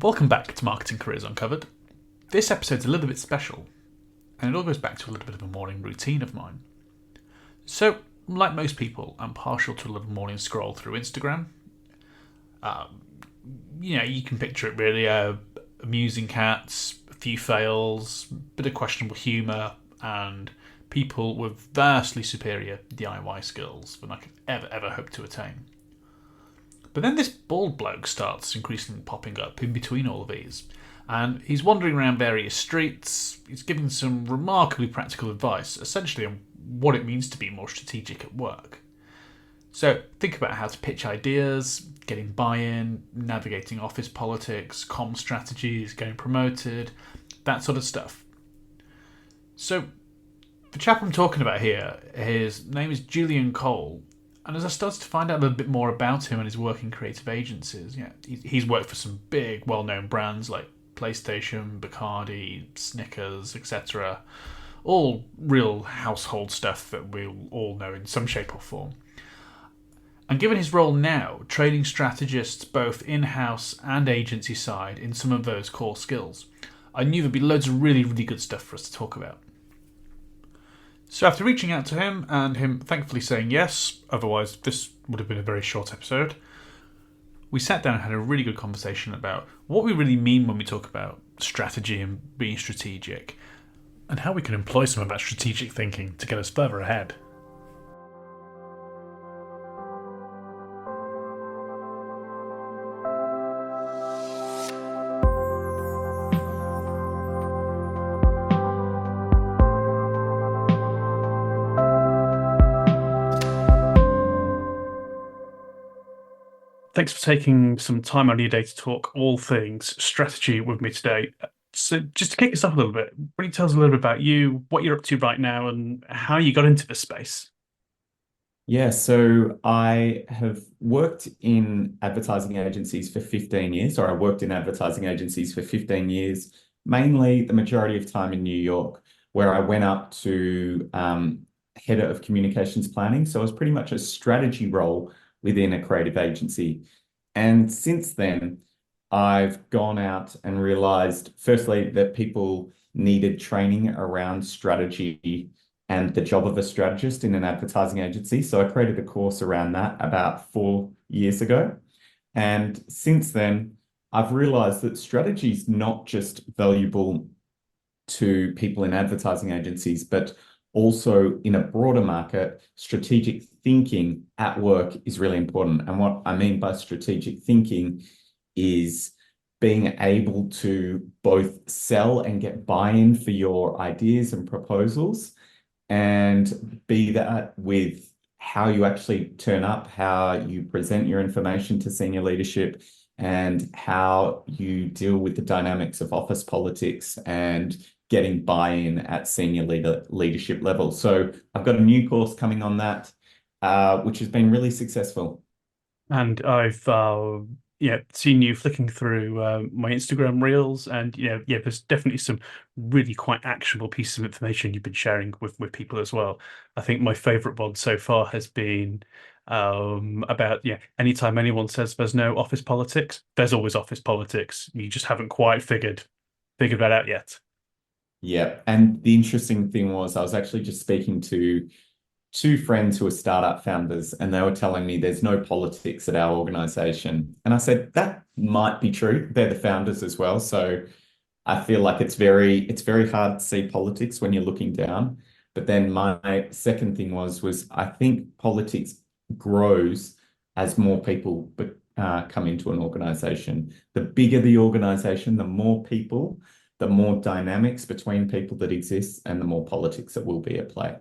Welcome back to Marketing Careers Uncovered. This episode's a little bit special, and it all goes back to a little bit of a morning routine of mine. So, like most people, I'm partial to a little morning scroll through Instagram. You can picture it really, amusing cats, a few fails, a bit of questionable humour, and people with vastly superior DIY skills than I could ever hope to attain. But then this bald bloke starts increasingly popping up in between all of these, and he's wandering around various streets. He's giving some remarkably practical advice, essentially on what it means to be more strategic at work. So think about how to pitch ideas, getting buy-in, navigating office politics, comm strategies, getting promoted, that sort of stuff. So the chap I'm talking about here, his name is Julian Cole. And as I started to find out a little bit more about him and his work in creative agencies, he's worked for some big, well-known brands like PlayStation, Bacardi, Snickers, etc. All real household stuff that we'll all know in some shape or form. And given his role now, training strategists both in-house and agency side in some of those core skills, I knew there'd be loads of really, really good stuff for us to talk about. So after reaching out to him and him thankfully saying yes, otherwise this would have been a very short episode, we sat down and had a really good conversation about what we really mean when we talk about strategy and being strategic, and how we can employ some of that strategic thinking to get us further ahead. Thanks for taking some time out of your day to talk all things strategy with me today. So, just to kick us off a little bit, really tell us a little bit about you, what you're up to right now, and how you got into this space. Yeah, so I have worked in advertising agencies for 15 years, or I worked in advertising agencies for 15 years, mainly the majority of time in New York, where I went up to head of communications planning. So it was pretty much a strategy role within a creative agency. And since then, I've gone out and realized, firstly, that people needed training around strategy and the job of a strategist in an advertising agency. So I created a course around that about 4 years ago. And since then, I've realized that strategy is not just valuable to people in advertising agencies, but also in a broader market, strategic thinking at work is really important. And what I mean by strategic thinking is being able to both sell and get buy-in for your ideas and proposals, and be that with how you actually turn up, how you present your information to senior leadership, and how you deal with the dynamics of office politics and getting buy-in at senior leadership level. So I've got a new course coming on that, which has been really successful. And I've seen you flicking through my Instagram reels, and there's definitely some really quite actionable pieces of information you've been sharing with people as well. I think my favourite one so far has been about anytime anyone says there's no office politics, there's always office politics. You just haven't quite figured that out yet. Yeah. And the interesting thing was I was actually just speaking to two friends who are startup founders, and they were telling me there's no politics at our organization. And I said, that might be true. They're the founders as well. So I feel like it's very hard to see politics when you're looking down. But then my second thing was I think politics grows as more people come into an organization. The bigger the organization, the more people, the more dynamics between people that exist, and the more politics that will be at play.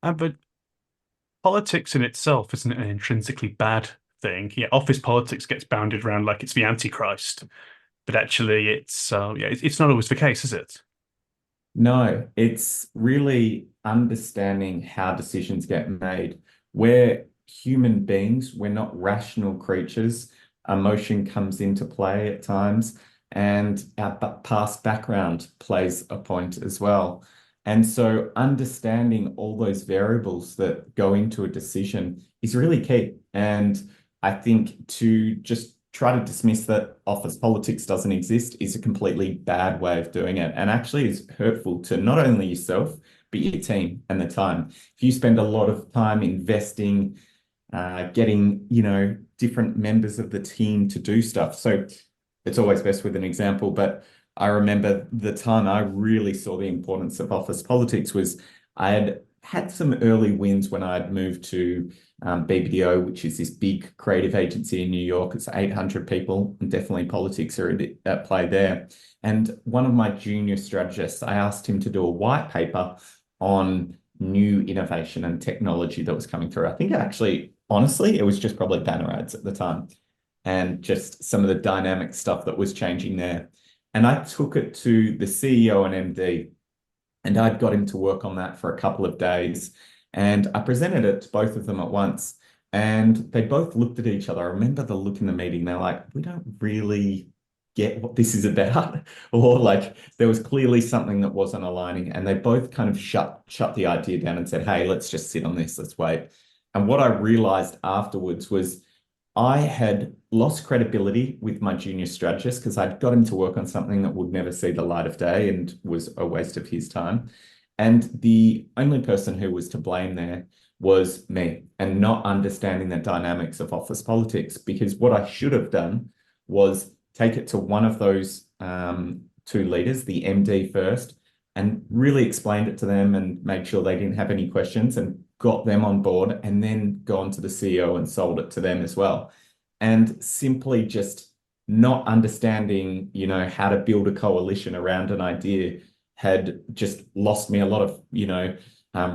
But politics in itself isn't an intrinsically bad thing. Yeah, office politics gets bounded around like it's the Antichrist, but actually, it's not always the case, is it? No, it's really understanding how decisions get made. We're human beings, we're not rational creatures. Emotion comes into play at times, and our past background plays a point as well. And so understanding all those variables that go into a decision is really key. And I think to just try to dismiss that office politics doesn't exist is a completely bad way of doing it, and actually is hurtful to not only yourself, but your team and the time. If you spend a lot of time investing, getting, different members of the team to do stuff. So it's always best with an example, but I remember the time I really saw the importance of office politics was I had some early wins when I had moved to BBDO, which is this big creative agency in New York. It's 800 people, and definitely politics are at play there. And one of my junior strategists, I asked him to do a white paper on new innovation and technology that was coming through. I think actually, honestly, it was just probably banner ads at the time and just some of the dynamic stuff that was changing there. And I took it to the CEO and MD, and I'd got him to work on that for a couple of days. And I presented it to both of them at once. And they both looked at each other. I remember the look in the meeting. They're like, we don't really get what this is about. Or like there was clearly something that wasn't aligning. And they both kind of shut the idea down and said, hey, let's just sit on this. Let's wait. And what I realized afterwards was I had lost credibility with my junior strategist because I'd got him to work on something that would never see the light of day and was a waste of his time. And the only person who was to blame there was me, and not understanding the dynamics of office politics. Because what I should have done was take it to one of those two leaders, the MD first, and really explained it to them and made sure they didn't have any questions and got them on board, and then gone to the CEO and sold it to them as well. And simply just not understanding, how to build a coalition around an idea had just lost me a lot of,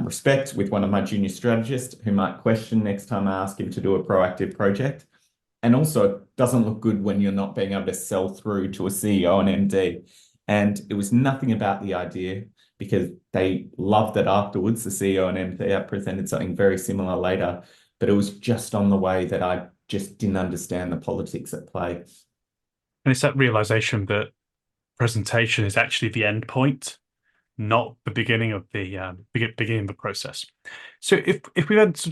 respect with one of my junior strategists who might question next time I ask him to do a proactive project. And also, it doesn't look good when you're not being able to sell through to a CEO and MD. And it was nothing about the idea, because they loved it afterwards. The CEO and MD presented something very similar later, but it was just on the way that I just didn't understand the politics at play. And it's that realization that presentation is actually the end point, not the beginning of the beginning of the process. So if we went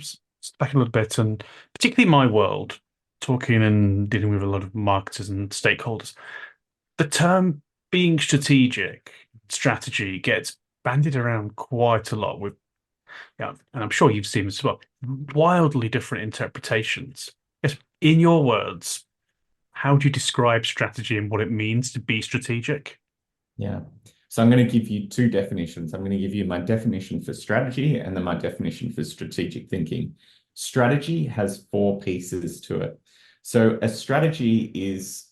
back a little bit, and particularly my world, talking and dealing with a lot of marketers and stakeholders, the term being strategy gets bandied around quite a lot with, and I'm sure you've seen this as well, wildly different interpretations. Yes, in your words, how do you describe strategy and what it means to be strategic? Yeah. So I'm going to give you two definitions. I'm going to give you my definition for strategy and then my definition for strategic thinking. Strategy has four pieces to it. So a strategy is,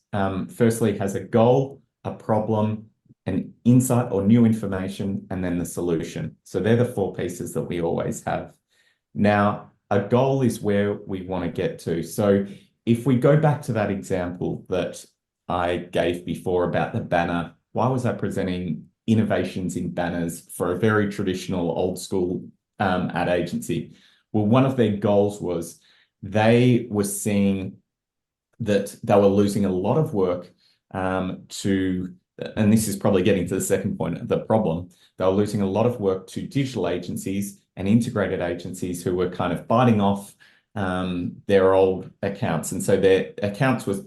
firstly, has a goal, a problem, an insight or new information, and then the solution. So they're the four pieces that we always have. Now, a goal is where we want to get to. So if we go back to that example that I gave before about the banner, why was I presenting innovations in banners for a very traditional old school ad agency? Well, one of their goals was they were seeing that they were losing a lot of work to, and this is probably getting to the second point of the problem, they were losing a lot of work to digital agencies and integrated agencies who were kind of biting off their old accounts. And so their accounts was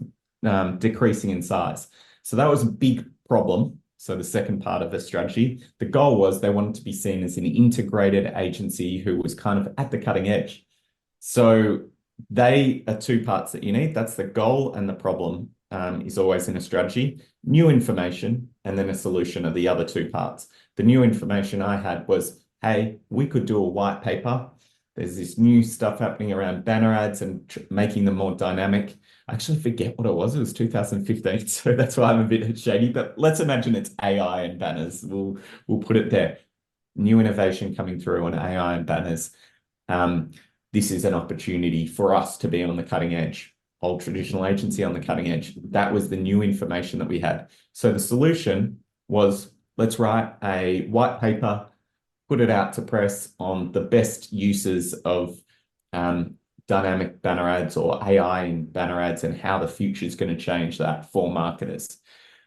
decreasing in size. So that was a big problem. So the second part of the strategy, the goal was they wanted to be seen as an integrated agency who was kind of at the cutting edge. So they are two parts that you need. That's the goal, and the problem is always in a strategy. New information and then a solution are the other two parts. The new information I had was, hey, we could do a white paper. There's this new stuff happening around banner ads and making them more dynamic. I actually forget what it was. It was 2015, so that's why I'm a bit shady. But let's imagine it's AI and banners. We'll put it there. New innovation coming through on AI and banners. This is an opportunity for us to be on the cutting edge. Old traditional agency on the cutting edge. That was the new information that we had. So the solution was, let's write a white paper, put it out to press on the best uses of dynamic banner ads or AI in banner ads and how the future is going to change that for marketers.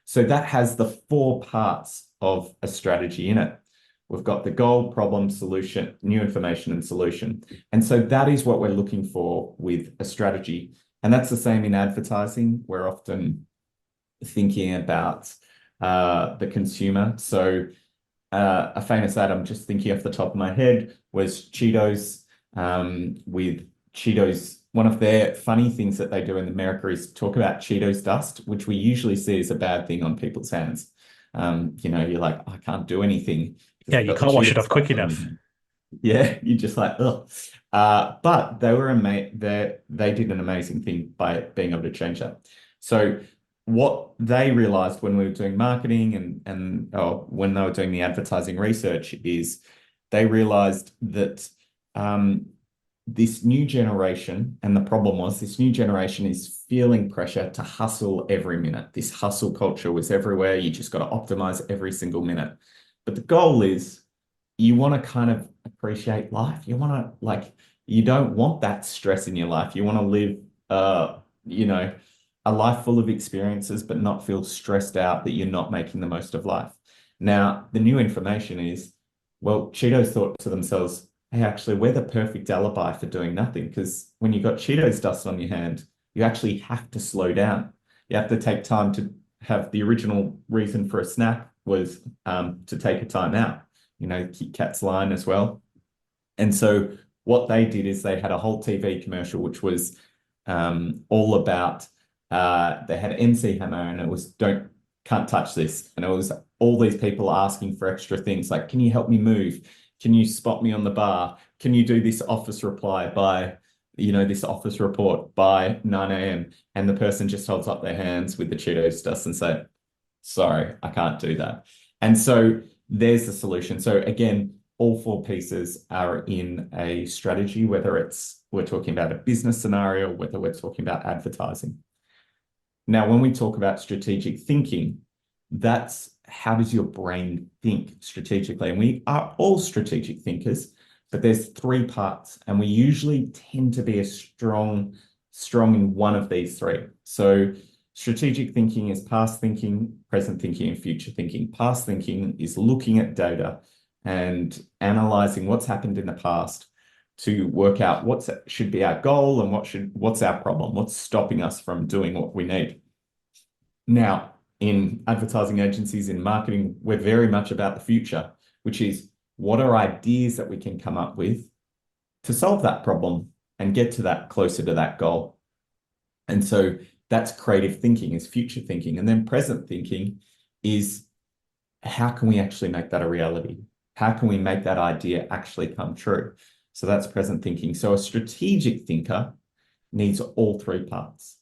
So that has the four parts of a strategy in it. We've got the goal, problem, solution, new information, and solution. And so that is what we're looking for with a strategy. And that's the same in advertising. We're often thinking about the consumer. So a famous ad I'm just thinking off the top of my head was Cheetos. With Cheetos, one of their funny things that they do in America is talk about Cheetos dust, which we usually see as a bad thing on people's hands. You're like, I can't do anything because Yeah, I've you got the can't wash it Cheetos off quick dust on enough. me. Yeah, you're just like, ugh. But they were they did an amazing thing by being able to change that. So what they realized when we were doing marketing and when they were doing the advertising research is they realized that um, this new generation, and the problem was this new generation is feeling pressure to hustle every minute. This hustle culture was everywhere. You just got to optimize every single minute. But the goal is you want to kind of appreciate life. You don't want that stress in your life. You want to live, uh, you know, a life full of experiences, but not feel stressed out that you're not making the most of life. Now, the new information is, well, Cheetos thought to themselves, hey, actually, we're the perfect alibi for doing nothing because when you've got Cheetos dust on your hand, you actually have to slow down. You have to take time to have the original reason for a snack was to take a time out, Kit Kat's line as well. And so what they did is they had a whole TV commercial, which was all about, they had MC Hammer and it was can't touch this. And it was all these people asking for extra things like, can you help me move? Can you spot me on the bar? Can you do this office reply by, this office report by 9 a.m.? And the person just holds up their hands with the Cheetos dust and say, sorry, I can't do that. And so there's the solution. So again, all four pieces are in a strategy, whether we're talking about a business scenario, whether we're talking about advertising. Now, when we talk about strategic thinking, that's how does your brain think strategically? And we are all strategic thinkers, but there's three parts, and we usually tend to be strong in one of these three. So strategic thinking is past thinking, present thinking, and future thinking. Past thinking is looking at data and analyzing what's happened in the past to work out what should be our goal and what's our problem, what's stopping us from doing what we need. Now, in advertising agencies, in marketing, we're very much about the future, which is what are ideas that we can come up with to solve that problem and get to that closer to that goal. And so that's creative thinking, is future thinking. And then present thinking is how can we actually make that a reality? How can we make that idea actually come true? So that's present thinking. So a strategic thinker needs all three parts.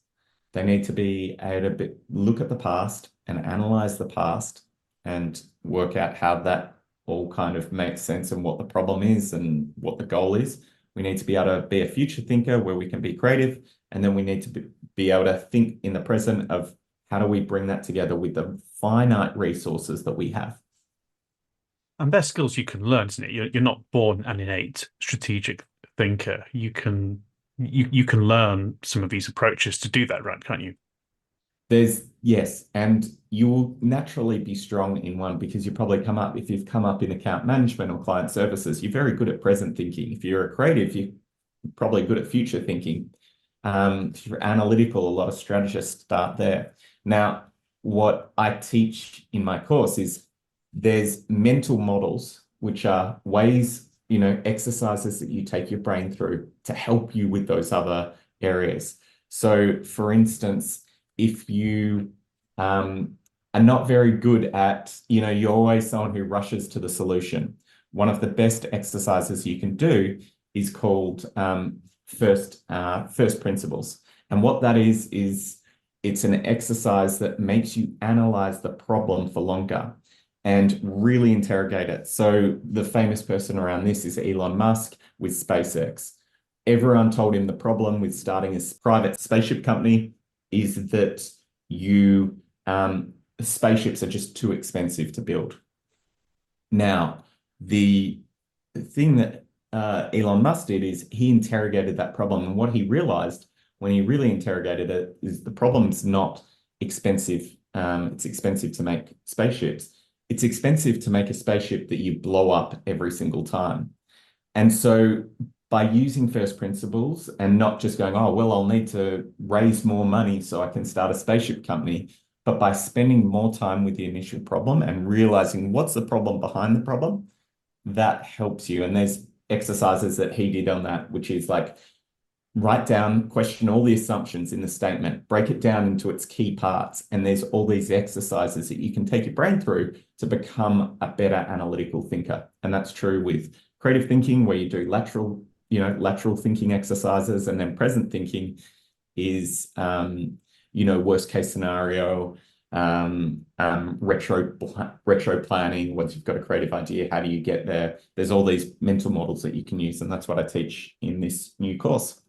They need to be able to look at the past and analyze the past and work out how that all kind of makes sense and what the problem is and what the goal is. We need to be able to be a future thinker where we can be creative. And then we need to be able to think in the present of how do we bring that together with the finite resources that we have. And they're skills you can learn, isn't it? You're not born an innate strategic thinker. You can learn some of these approaches to do that, right? Can't you? Yes, and you will naturally be strong in one because if you've come up in account management or client services, you're very good at present thinking. If you're a creative, you're probably good at future thinking. If you're analytical, a lot of strategists start there. Now, what I teach in my course is there's mental models, which are ways, exercises that you take your brain through to help you with those other areas. So, for instance, if you are not very good at, you're always someone who rushes to the solution. One of the best exercises you can do is called first principles. And what that is it's an exercise that makes you analyze the problem for longer and really interrogate it. So the famous person around this is Elon Musk with SpaceX. Everyone told him the problem with starting a private spaceship company is that spaceships are just too expensive to build. Now, the thing that Elon Musk did is he interrogated that problem. And what he realized when he really interrogated it is the problem's not expensive. It's expensive to make spaceships. It's expensive to make a spaceship that you blow up every single time. And so by using first principles and not just going, oh, well, I'll need to raise more money so I can start a spaceship company, but by spending more time with the initial problem and realizing what's the problem behind the problem, that helps you. And there's exercises that he did on that, which is like write down, question all the assumptions in the statement, break it down into its key parts. And there's all these exercises that you can take your brain through to become a better analytical thinker. And that's true with creative thinking, where you do lateral thinking exercises, and then present thinking is, worst case scenario, retro planning. Once you've got a creative idea, how do you get there? There's all these mental models that you can use, and that's what I teach in this new course.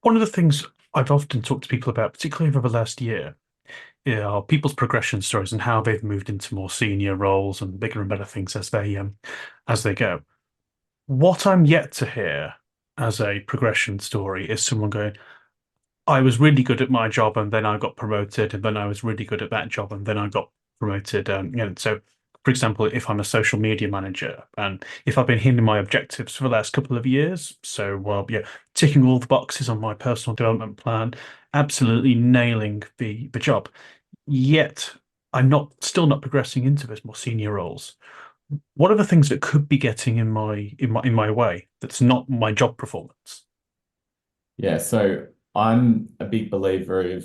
One of the things I've often talked to people about, particularly over the last year, are people's progression stories and how they've moved into more senior roles and bigger and better things as they go. What I'm yet to hear as a progression story is someone going, I was really good at my job and then I got promoted, and then I was really good at that job and then I got promoted. So, for example, if I'm a social media manager and if I've been hitting my objectives for the last couple of years, so well, yeah, ticking all the boxes on my personal development plan, absolutely nailing the job. Yet I'm not still not progressing into those more senior roles. What are the things that could be getting in my way that's not my job performance? Yeah, so I'm a big believer of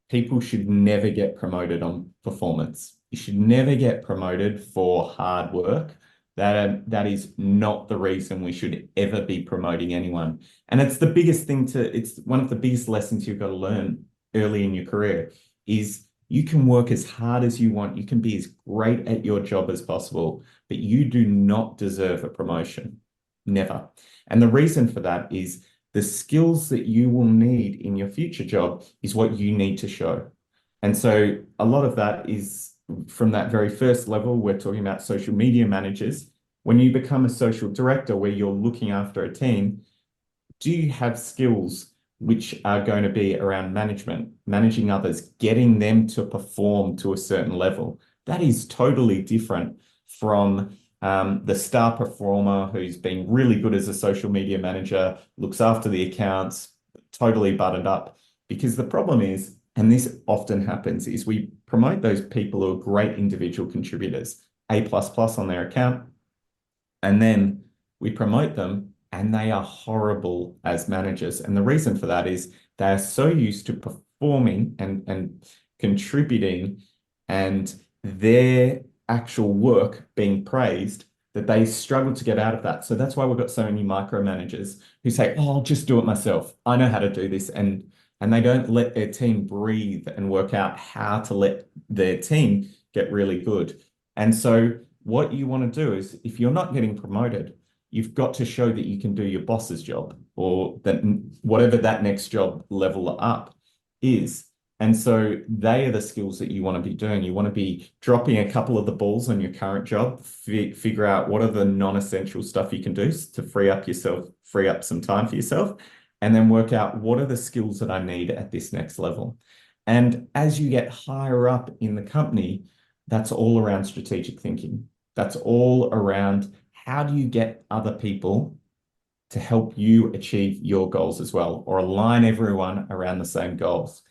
people should never get promoted on performance. You should never get promoted for hard work. That is not the reason we should ever be promoting anyone. And it's one of the biggest lessons you've got to learn early in your career is you can work as hard as you want. You can be as great at your job as possible, but you do not deserve a promotion. Never. And the reason for that is the skills that you will need in your future job is what you need to show. And so a lot of that is from that very first level. We're talking about social media managers. When you become a social director where you're looking after a team, do you have skills which are going to be around management, managing others, getting them to perform to a certain level? That is totally different from the star performer who's been really good as a social media manager, looks after the accounts, totally buttoned up. Because the problem is, and this often happens, is we promote those people who are great individual contributors, A++ on their account, and then we promote them and they are horrible as managers. And the reason for that is they are so used to performing and contributing and their actual work being praised that they struggle to get out of that. So that's why we've got so many micromanagers who say, oh, I'll just do it myself. I know how to do this. And they don't let their team breathe and work out how to let their team get really good. And so what you want to do is if you're not getting promoted, you've got to show that you can do your boss's job or that whatever that next job level up is. And so they are the skills that you want to be doing. You want to be dropping a couple of the balls on your current job, figure out what are the non-essential stuff you can do to free up some time for yourself, and then work out what are the skills that I need at this next level. And as you get higher up in the company, that's all around strategic thinking. That's all around how do you get other people to help you achieve your goals as well, or align everyone around the same goals.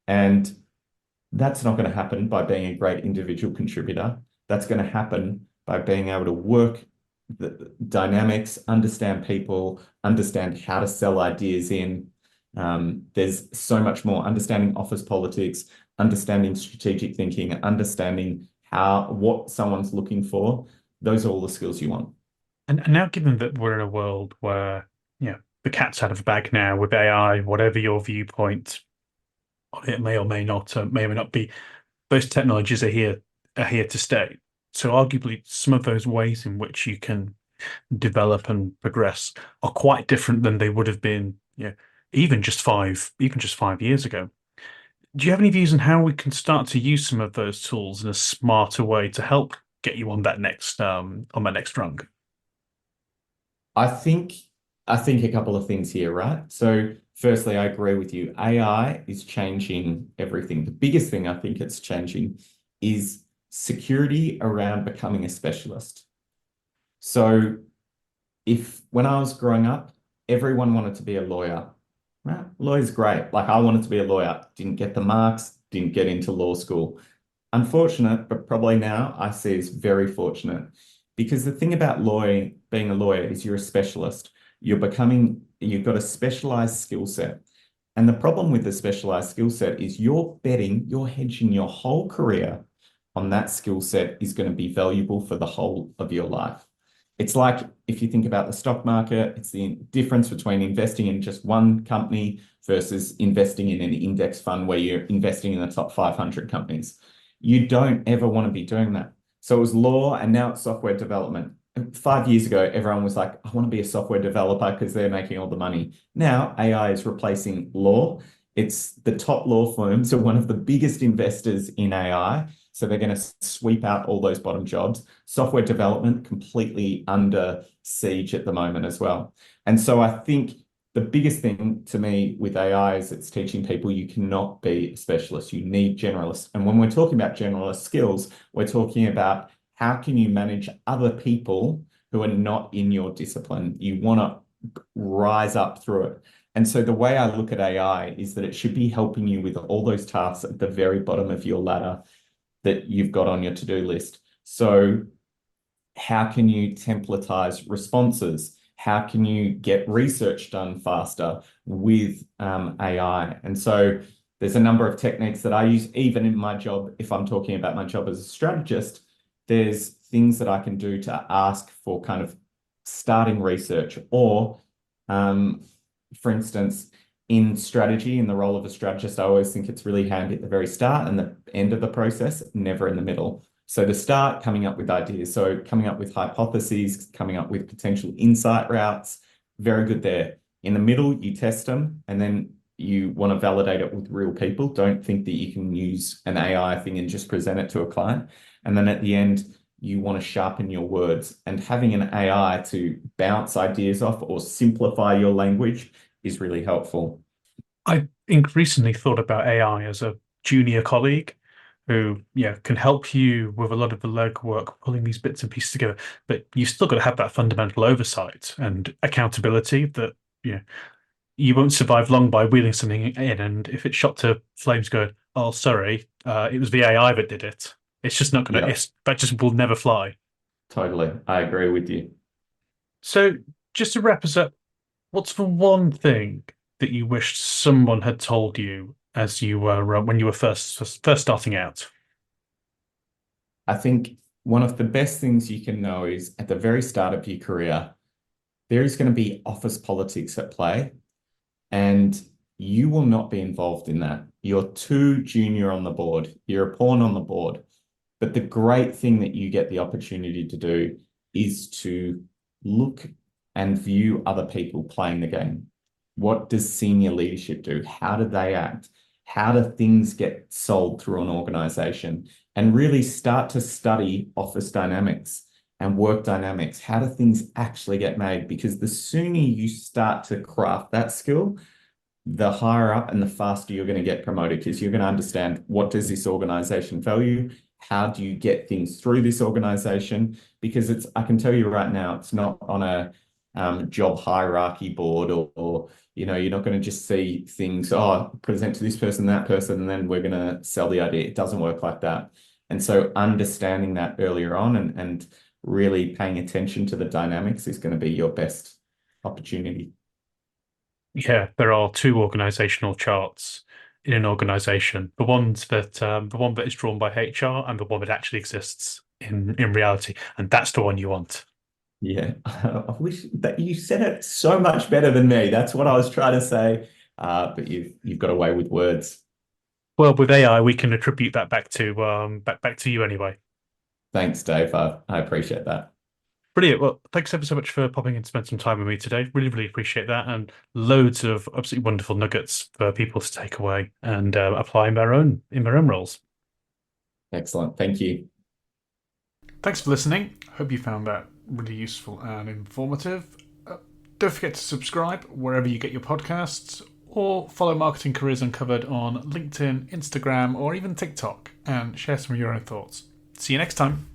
And that's not going to happen by being a great individual contributor. That's going to happen by being able to work the dynamics, understand people, understand how to sell ideas in. There's so much more. Understanding office politics, understanding strategic thinking, understanding what someone's looking for. Those are all the skills you want. And now, given that we're in a world where, the cat's out of the bag now with AI, whatever your viewpoint on it may or may or may not be, those technologies are here to stay. So arguably, some of those ways in which you can develop and progress are quite different than they would have been, even just 5 years ago. Do you have any views on how we can start to use some of those tools in a smarter way to help get you on that next rung? I think a couple of things here, right? So firstly, I agree with you. AI is changing everything. The biggest thing I think it's changing is security around becoming a specialist. So if when I was growing up, everyone wanted to be a lawyer. Right? Lawyer's great. Like I wanted to be a lawyer, didn't get the marks, didn't get into law school. Unfortunate, but probably now I see as very fortunate. Because the thing about being a lawyer is you're a specialist. You've got a specialized skill set. And the problem with the specialized skill set is you're hedging your whole career on that skill set is going to be valuable for the whole of your life. It's like if you think about the stock market, it's the difference between investing in just one company versus investing in an index fund where you're investing in the top 500 companies. You don't ever want to be doing that. So it was law and now it's software development. 5 years ago, everyone was like, I want to be a software developer because they're making all the money. Now AI is replacing law. It's the top law firms are one of the biggest investors in AI. So they're going to sweep out all those bottom jobs. Software development completely under siege at the moment as well. And so I think the biggest thing to me with AI is it's teaching people you cannot be a specialist. You need generalists. And when we're talking about generalist skills, we're talking about how can you manage other people who are not in your discipline? You want to rise up through it. And so the way I look at AI is that it should be helping you with all those tasks at the very bottom of your ladder that you've got on your to-do list. So how can you templatize responses? How can you get research done faster with AI? And so there's a number of techniques that I use even in my job. If I'm talking about my job as a strategist, there's things that I can do to ask for kind of starting research or, for instance, in strategy, in the role of a strategist, I always think it's really handy at the very start and the end of the process, never in the middle. So to start, coming up with ideas. So coming up with hypotheses, coming up with potential insight routes, very good there. In the middle, you test them and then you want to validate it with real people. Don't think that you can use an AI thing and just present it to a client. And then at the end, you want to sharpen your words. And having an AI to bounce ideas off or simplify your language is really helpful. I increasingly thought about AI as a junior colleague who, yeah, can help you with a lot of the legwork, pulling these bits and pieces together. But you've still got to have that fundamental oversight and accountability that, you know, you won't survive long by wheeling something in. And if it's shot to flames going, oh, sorry, it was the AI that did it. It's just not going to, Yeah, that just will never fly. totally. I agree with you. So just to wrap us up, what's the one thing that you wished someone had told you as you were when you were first starting out? I think one of the best things you can know is at the very start of your career, there is going to be office politics at play, and you will not be involved in that. You're too junior on the board, you're a pawn on the board. But the great thing that you get the opportunity to do is to look and view other people playing the game. What does senior leadership do? How do they act? How do things get sold through an organization? And really start to study office dynamics and work dynamics. How do things actually get made? Because the sooner you start to craft that skill, the higher up and the faster you're going to get promoted because you're going to understand what does this organization value? How do you get things through this organization? Because I can tell you right now, it's not on a job hierarchy board or you're not going to just see things, oh, present to this person, that person, and then we're going to sell the idea. It doesn't work like that. And so understanding that earlier on and really paying attention to the dynamics is going to be your best opportunity. Yeah, there are two organizational charts in an organization. The one that is drawn by HR and the one that actually exists in reality. And that's the one you want. Yeah, I wish that you said it so much better than me. That's what I was trying to say. But you've got away with words. Well, with AI, we can attribute that back to you anyway. Thanks, Dave. I appreciate that. Brilliant. Well, thanks ever so much for popping in to spend some time with me today. Really, really appreciate that, and loads of absolutely wonderful nuggets for people to take away and apply in their own roles. Excellent. Thank you. Thanks for listening. Hope you found that really useful and informative. Don't forget to subscribe wherever you get your podcasts, or follow Marketing Careers Uncovered on LinkedIn, Instagram, or even TikTok, and share some of your own thoughts. See you next time.